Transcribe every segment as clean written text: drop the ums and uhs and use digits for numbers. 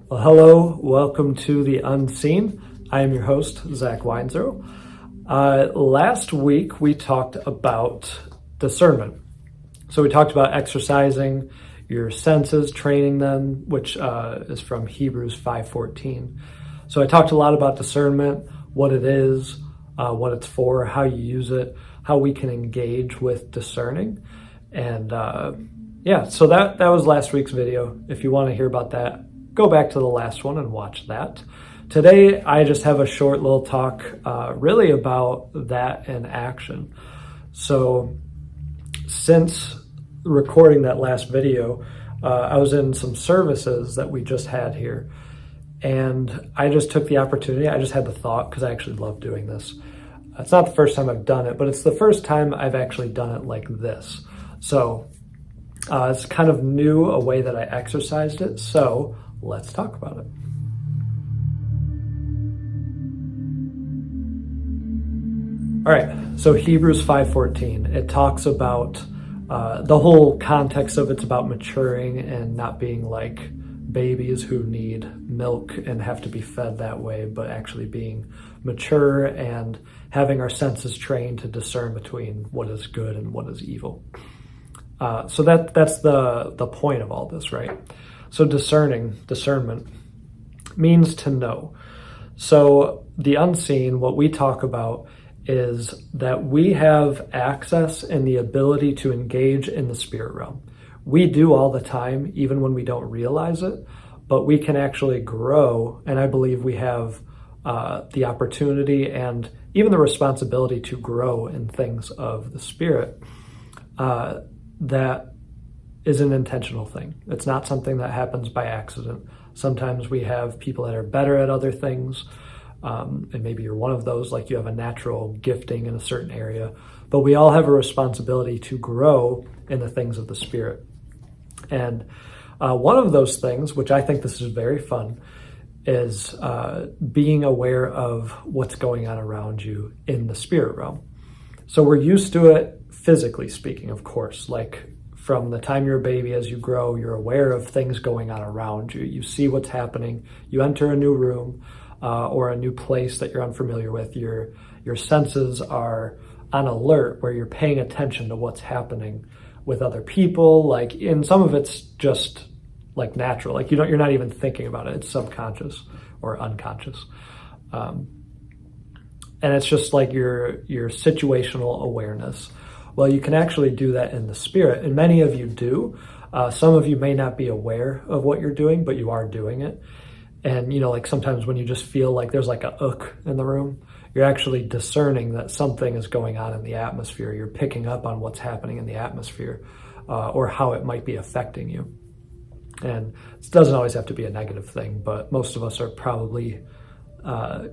Well, hello, welcome to The Unseen. I am your host, Zach Weinzero. Last week we talked about discernment. So we talked about exercising your senses, training them, which is from Hebrews 5:14. So I talked a lot about discernment, what it is, what it's for, how you use it, how we can engage with discerning. And so that was last week's video. If you want to hear about that, go back to the last one and watch that. Today, I just have a short little talk really about that in action. So since recording that last video, I was in some services that we just had here. And I just took the opportunity, I just had the thought, because I actually love doing this. It's not the first time I've done it, but it's the first time I've actually done it like this. So it's kind of new, a way that I exercised it. So let's talk about it. All right, so Hebrews 5:14, it talks about the whole context of it's about maturing and not being like babies who need milk and have to be fed that way, but actually being mature and having our senses trained to discern between what is good and what is evil. So that's the point of all this, right? So discernment means to know. So the unseen, what we talk about is that we have access and the ability to engage in the spirit realm. We do all the time, even when we don't realize it, but we can actually grow. And I believe we have the opportunity and even the responsibility to grow in things of the spirit. That is an intentional thing. It's not something that happens by accident. Sometimes we have people that are better at other things, and maybe you're one of those, like you have a natural gifting in a certain area, but we all have a responsibility to grow in the things of the Spirit. And one of those things, which I think this is very fun, is being aware of what's going on around you in the spirit realm. So we're used to it physically speaking, of course, like from the time you're a baby, as you grow, you're aware of things going on around you. You see what's happening. You enter a new room or a new place that you're unfamiliar with. Your senses are on alert, where you're paying attention to what's happening with other people. Like, in some of it's just like natural. Like you're not even thinking about it. It's subconscious or unconscious. And it's just like your situational awareness. Well, you can actually do that in the spirit, and many of you do. Some of you may not be aware of what you're doing, but you are doing it. And, like sometimes when you just feel like there's like a ugh in the room, you're actually discerning that something is going on in the atmosphere. You're picking up on what's happening in the atmosphere or how it might be affecting you. And it doesn't always have to be a negative thing, but most of us are probably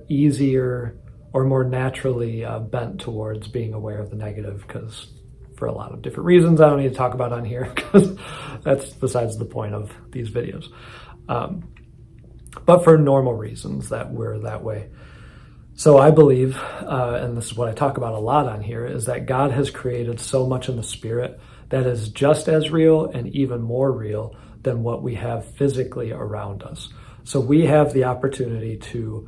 easier or more naturally bent towards being aware of the negative, because for a lot of different reasons I don't need to talk about on here, because that's besides the point of these videos. But for normal reasons that we're that way. So I believe, and this is what I talk about a lot on here, is that God has created so much in the spirit that is just as real and even more real than what we have physically around us. So we have the opportunity to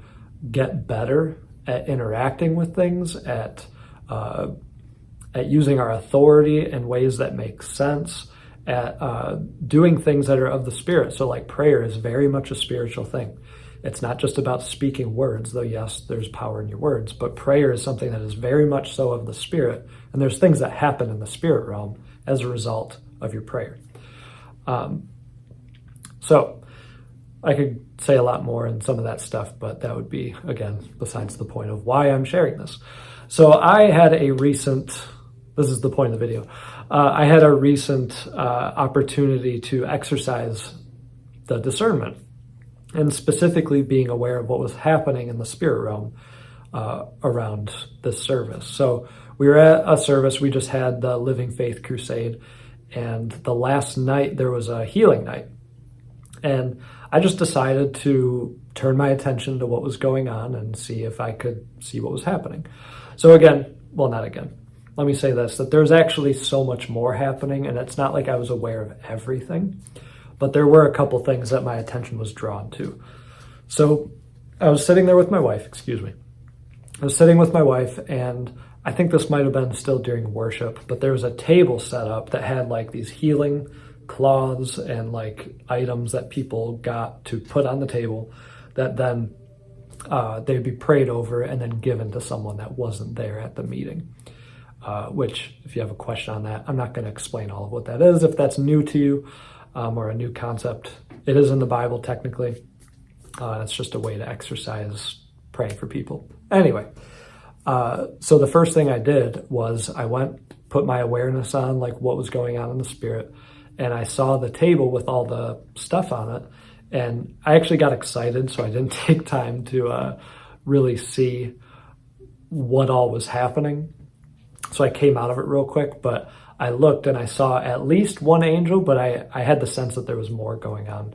get better at interacting with things, at using our authority in ways that make sense, at doing things that are of the Spirit. So like prayer is very much a spiritual thing. It's not just about speaking words, though yes, there's power in your words, but prayer is something that is very much so of the Spirit. And there's things that happen in the spirit realm as a result of your prayer. So I could say a lot more in some of that stuff, but that would be, again, besides the point of why I'm sharing this. So I had a recent, this is the point of the video, I had a recent opportunity to exercise the discernment, and specifically being aware of what was happening in the spirit realm around this service. So we were at a service, we just had the Living Faith Crusade, and the last night there was a healing night. And I just decided to turn my attention to what was going on and see if I could see what was happening. So let me say this, that there's actually so much more happening, and it's not like I was aware of everything, but there were a couple things that my attention was drawn to. So I was sitting there with my wife, I was sitting with my wife, and I think this might have been still during worship, but there was a table set up that had like these healing cloths and like items that people got to put on the table that then they'd be prayed over and then given to someone that wasn't there at the meeting. Which, if you have a question on that, I'm not going to explain all of what that is. If that's new to you or a new concept, it is in the Bible technically. It's just a way to exercise praying for people. Anyway, so the first thing I did was I went, put my awareness on like what was going on in the spirit, and I saw the table with all the stuff on it, and I actually got excited, so I didn't take time to really see what all was happening. So I came out of it real quick, but I looked and I saw at least one angel, but I had the sense that there was more going on.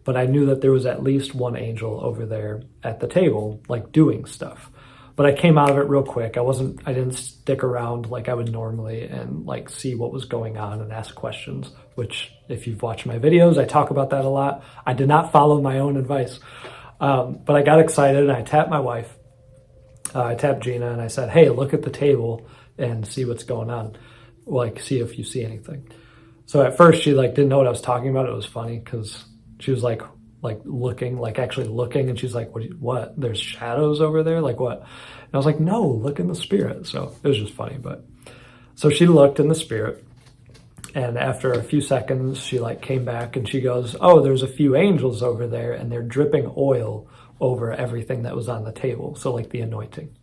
But I knew that there was at least one angel over there at the table, like doing stuff. But I came out of it real quick. I didn't stick around like I would normally and like see what was going on and ask questions, which if you've watched my videos, I talk about that a lot. I did not follow my own advice. But I got excited and I tapped my wife. I tapped Gina and I said, hey, look at the table and see what's going on. Like, see if you see anything. So at first she like didn't know what I was talking about. It was funny because she was like looking, like actually looking, and she's like, what? There's shadows over there? Like what? And I was like, no, look in the spirit. So it was just funny. But so she looked in the spirit, and after a few seconds, she like came back and she goes, oh, there's a few angels over there and they're dripping oil over everything that was on the table. So like the anointing.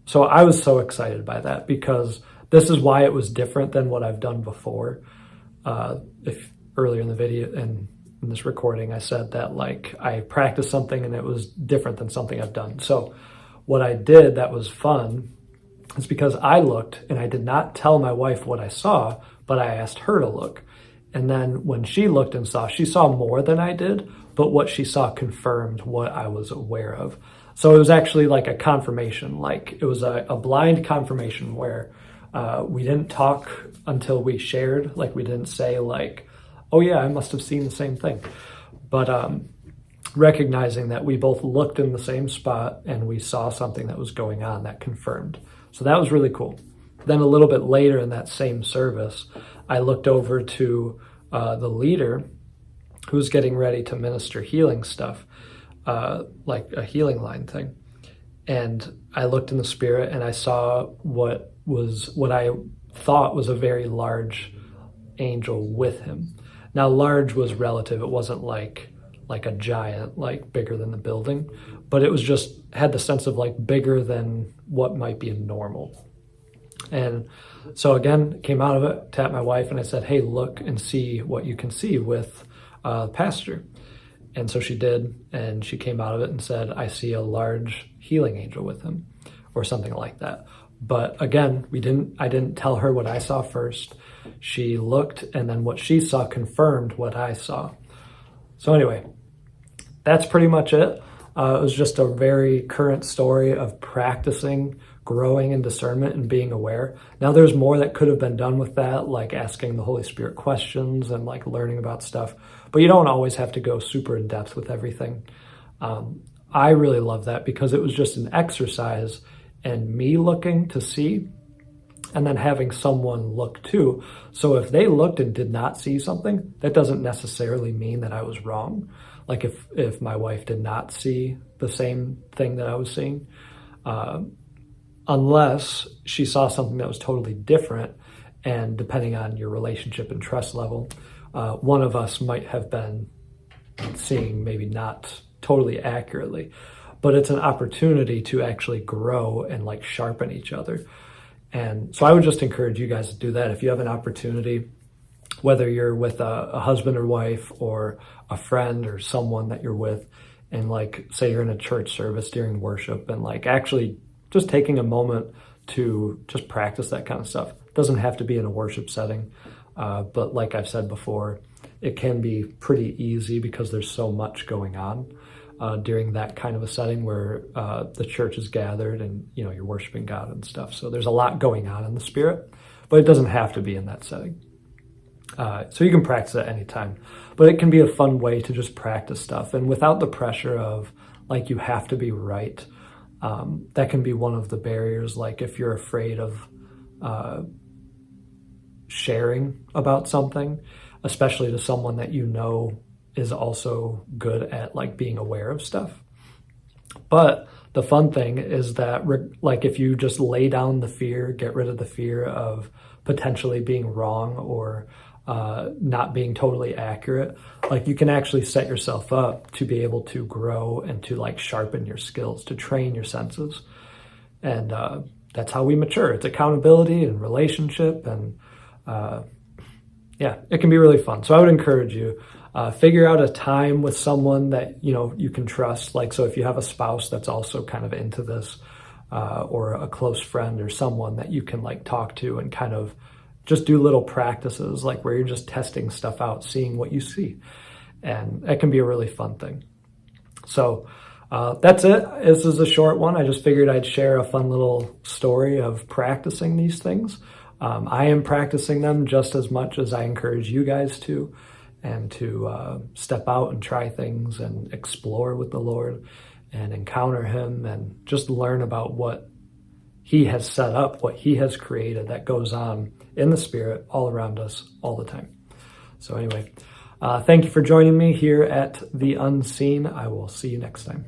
So I was so excited by that because this is why it was different than what I've done before. If earlier in the video and in this recording, I said that like I practiced something and it was different than something I've done. So what I did that was fun is because I looked and I did not tell my wife what I saw, but I asked her to look. And then when she looked and saw, she saw more than I did, but what she saw confirmed what I was aware of. So it was actually like a confirmation, like it was a blind confirmation where we didn't talk until we shared, like we didn't say like, oh yeah, I must have seen the same thing. But recognizing that we both looked in the same spot and we saw something that was going on that confirmed. So that was really cool. Then a little bit later in that same service, I looked over to the leader who was getting ready to minister healing stuff. Like a healing line thing. And I looked in the spirit and I saw what I thought was a very large angel with him. Now, large was relative. It wasn't like a giant, like bigger than the building, but it was just had the sense of like bigger than what might be normal. And so again, came out of it, tapped my wife and I said, hey, look and see what you can see with pastor. And so she did, and she came out of it and said, I see a large healing angel with him, or something like that. But again, I didn't tell her what I saw first. She looked, and then what she saw confirmed what I saw. So anyway, that's pretty much it. It was just a very current story of practicing, growing in discernment and being aware. Now there's more that could have been done with that, like asking the Holy Spirit questions and like learning about stuff. But you don't always have to go super in depth with everything. I really love that because it was just an exercise and me looking to see and then having someone look too. So if they looked and did not see something, that doesn't necessarily mean that I was wrong. Like if my wife did not see the same thing that I was seeing, unless she saw something that was totally different, and depending on your relationship and trust level, one of us might have been seeing maybe not totally accurately, but it's an opportunity to actually grow and like sharpen each other. And so I would just encourage you guys to do that. If you have an opportunity, whether you're with a husband or wife or a friend or someone that you're with, and like say you're in a church service during worship and like actually just taking a moment to just practice that kind of stuff. It doesn't have to be in a worship setting, but like I've said before, it can be pretty easy because there's so much going on during that kind of a setting where the church is gathered and you're worshiping God and stuff. So there's a lot going on in the spirit, but it doesn't have to be in that setting. So you can practice at any time, but it can be a fun way to just practice stuff, and without the pressure of like you have to be right. That can be one of the barriers. Like if you're afraid of sharing about something, especially to someone that you know is also good at like being aware of stuff. But the fun thing is that like if you just lay down the fear, get rid of the fear of potentially being wrong or not being totally accurate, like you can actually set yourself up to be able to grow and to like sharpen your skills, to train your senses. And that's how we mature. It's accountability and relationship, and yeah, it can be really fun. So I would encourage you, figure out a time with someone that, you know, you can trust. Like, so if you have a spouse that's also kind of into this, or a close friend or someone that you can like talk to and kind of just do little practices, like where you're just testing stuff out, seeing what you see. And that can be a really fun thing. So that's it. This is a short one. I just figured I'd share a fun little story of practicing these things. I am practicing them just as much as I encourage you guys to, and to step out and try things and explore with the Lord and encounter Him and just learn about what He has set up, what He has created that goes on in the Spirit all around us all the time. So anyway, thank you for joining me here at The Unseen. I will see you next time.